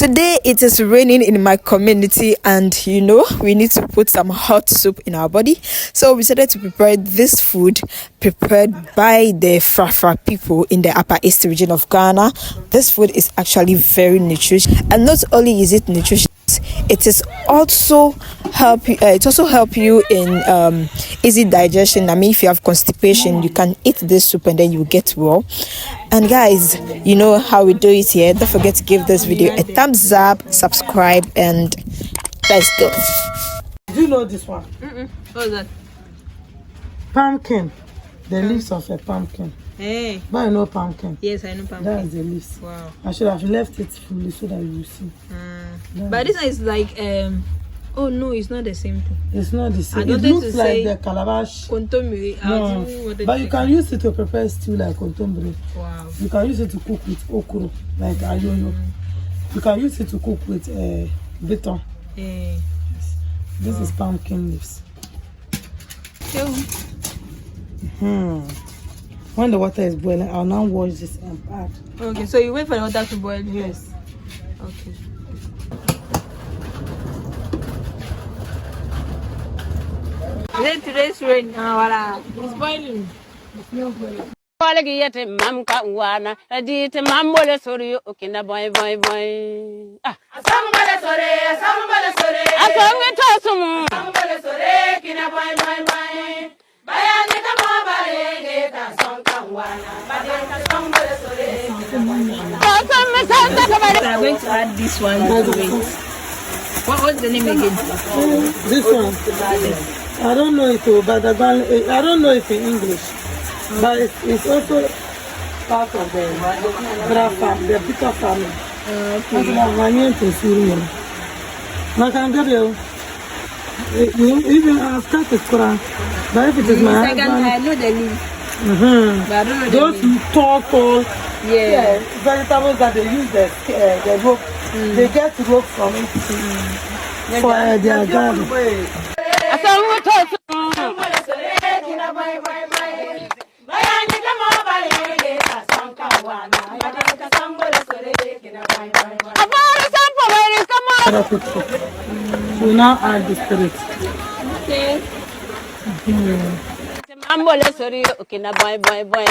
Today it is raining in my community, and we need to put some hot soup in our body. So we decided to prepare this food prepared by the Frafra people in the Upper East region of Ghana. This food is actually very nutritious, and not only is it nutritious, it is also help you in easy digestion. I mean, if you have constipation, you can eat this soup and then you get well. And guys, you know how we do it here. Don't forget to give this video a thumbs up, subscribe, and let's go. Do you know this one? What is that? Pumpkin. The leaves of a pumpkin. Hey. But I know pumpkin. Yes, I know pumpkin. That is the leaves. Wow. I should have left it fully so that you will see. But this one is like oh no, it's not the same thing. It's not the same. I don't It looks to like say the calabash. Kontomire. No, but you can use it to prepare stew like kontomire. Wow. You can use it to cook with okro, like ayoyo. You can use it to cook with bito. Hey. This is pumpkin leaves. When the water is boiling, I'll now wash this and add. Okay, so you wait for the water to boil? Yes. Okay. Today's rain, it's boiling. It's not boiling. Yete mamka wana adite mamole sori okina boy boy boy asambale sore asambale tosumu asambale sore kina boy boy boy bayani kama bale ta sonka wana bayani asambale sore kina boy boy. We are going to add this one to it. What's the name again? This one. I don't know if I don't know if in English. But it's also part of the Frafra, the Bito family. Even I've started Quran. But if it is my husband, I know the leaf. But I don't know those tall, vegetables that they use the rope, they get rope from it for their garden. We now add the spirit. Okay. Mamole sori okina boy boy boy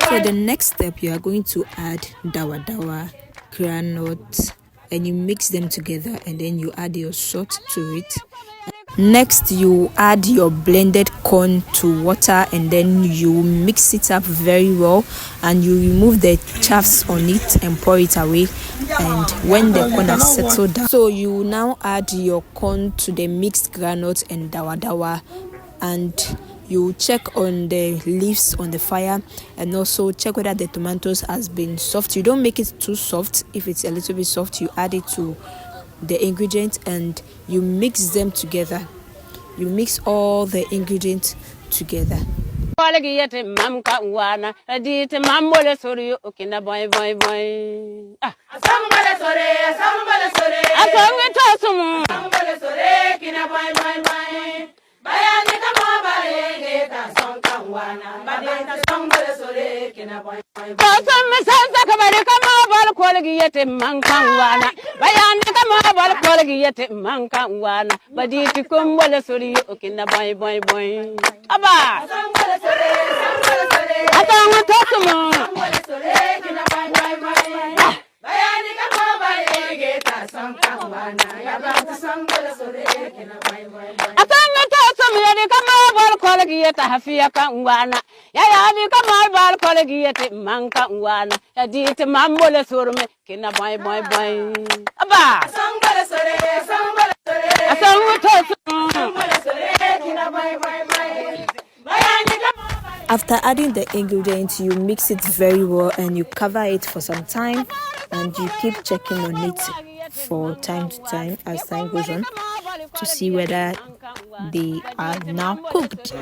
For the next step, you are going to add dawa, granite, and you mix them together, and then you add your salt to it. Next, you add your blended corn to water, and then you mix it up very well, and you remove the chaffs on it and pour it away. And when the corn has settled down, so you now add your corn to the mixed granite and dawa, and you check on the leaves on the fire, and also check whether the tomatoes has been soft. You don't make it too soft. If it's a little bit soft, you add it to the ingredients and you mix them together. You mix all the ingredients together. yete mamka wana adite mamole sori okina boy boy boy asambale sore asambale tosumu asambale sore kina boy boy boy bayani kama bale ta sonka wana bayani asambale sore kina boy boy tosumu sanza kabare kama bal kolgi yete manka wana bayani kama bal kolgi yete manka wana baditi kumbole sori okina boy boy boy aba asambale sore asambale tosumu asambale sore kina boy boy boy bayani kama bale ta sonka wana yaba asambale sore kina boy boy boy asambale tosumu yete kama bal kolgi yete hafiya kan wana ya bi kama bal kolgi yete manka wana ya dite mamole surme kina boy boy boy aba asambale sore asambale tosumu asambale sore kina boy boy boy bayani kama. After adding the ingredients, you mix it very well and you cover it for some time, and you keep checking on it for time to time as time goes on to see whether they are now cooked.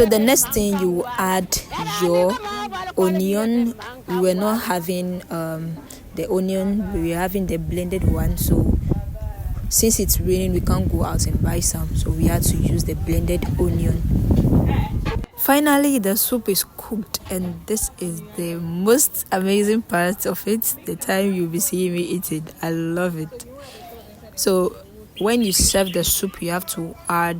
So the next thing, you will add your onion. We were not having the onion, we were having the blended one. So since it's raining, we can't go out and buy some, so we had to use the blended onion. Finally, the soup is cooked, and this is the most amazing part of it, the time you'll be seeing me eat it. I love it. So when you serve the soup, you have to add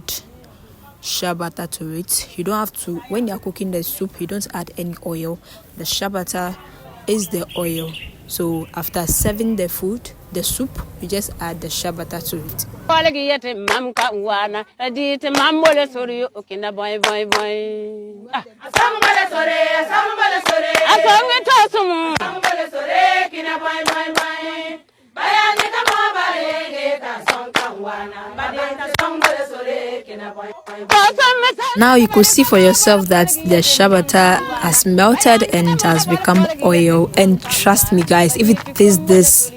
shea butter to it. You don't have to, when you're cooking the soup, you don't add any oil. The shea butter is the oil. So after serving the food, the soup, you just add the shea butter to it. Now you could see for yourself that the shea butter has melted and has become oil. And trust me guys, if it tastes this,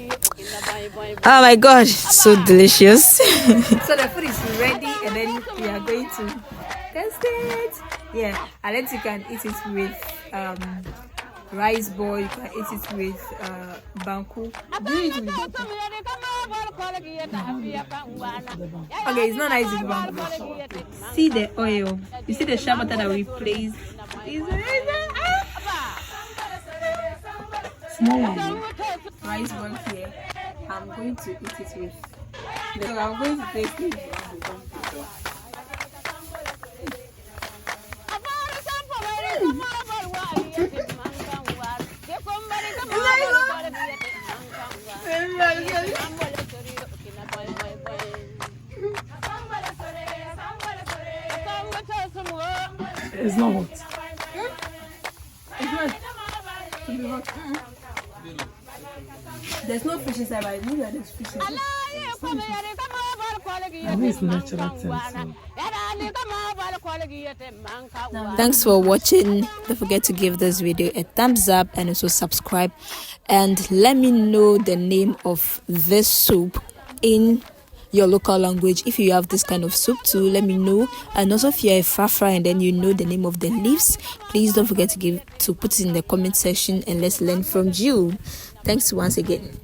oh my god, so delicious. So the food is ready, and then we are going to test it. Yeah, unless you can eat it with rice ball, you can eat it with banku. Do you eat it with banku? Okay, it's not nice with banku. See the oil. You see the shea butter that we placed? Small one. Rice ball here. I'm going to eat it with. So I'm going to taste it. It's not hot. There's no fish inside, but I knew that there's fish inside. It's natural taste. Thanks for watching. Don't forget to give this video a thumbs up and also subscribe, and let me know the name of this soup in your local language. If you have this kind of soup too, let me know. And also if you're a Frafra and then you know the name of the leaves, please don't forget to put it in the comment section, and let's learn from you. Thanks once again.